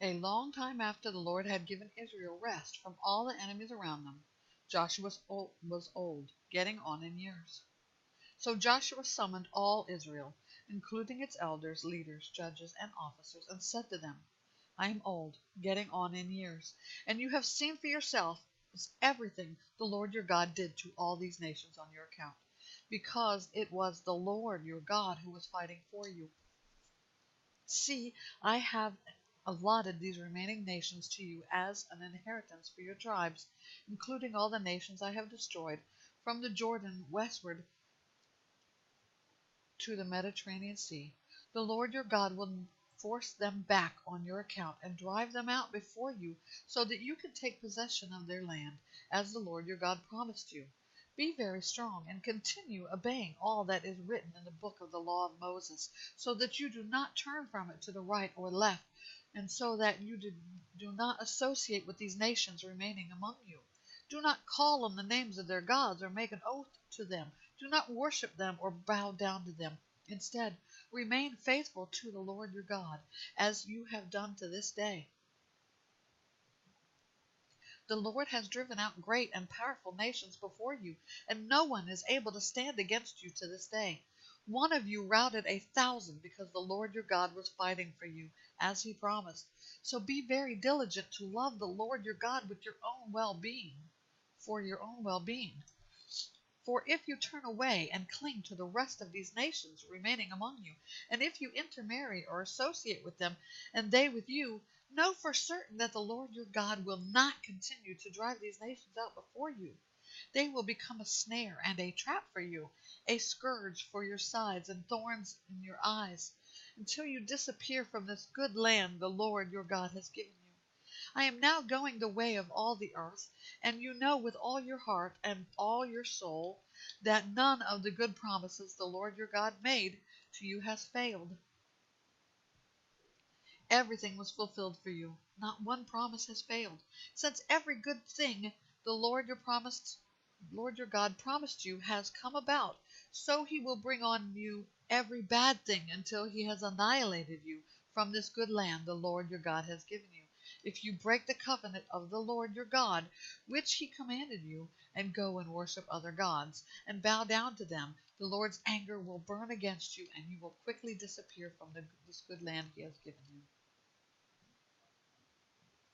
A long time after the Lord had given Israel rest from all the enemies around them, Joshua was old, getting on in years. So Joshua summoned all Israel, including its elders, leaders, judges, and officers, and said to them, I am old, getting on in years, and you have seen for yourself everything the Lord your God did to all these nations on your account, because it was the Lord your God who was fighting for you. See, I have allotted these remaining nations to you as an inheritance for your tribes, including all the nations I have destroyed, from the Jordan westward to the Mediterranean Sea. The Lord your God will force them back on your account and drive them out before you, so that you can take possession of their land, as the Lord your God promised you. Be very strong and continue obeying all that is written in the book of the law of Moses, so that you do not turn from it to the right or left, and so that you do not associate with these nations remaining among you. Do not call on the names of their gods or make an oath to them. Do not worship them or bow down to them. Instead, remain faithful to the Lord your God, as you have done to this day. The Lord has driven out great and powerful nations before you, and no one is able to stand against you to this day. One of you routed 1,000 because the Lord your God was fighting for you, as he promised. So be very diligent to love the Lord your God with your own well-being, for your own well-being. For if you turn away and cling to the rest of these nations remaining among you, and if you intermarry or associate with them, and they with you, know for certain that the Lord your God will not continue to drive these nations out before you. They will become a snare and a trap for you, a scourge for your sides and thorns in your eyes, until you disappear from this good land the Lord your God has given you. I am now going the way of all the earth, and you know with all your heart and all your soul that none of the good promises the Lord your God made to you has failed. Everything was fulfilled for you. Not one promise has failed. Since every good thing the Lord your God promised you has come about, so he will bring on you every bad thing until he has annihilated you from this good land the Lord your God has given you. If you break the covenant of the Lord your God, which he commanded you, and go and worship other gods, and bow down to them, the Lord's anger will burn against you, and you will quickly disappear from this good land he has given you.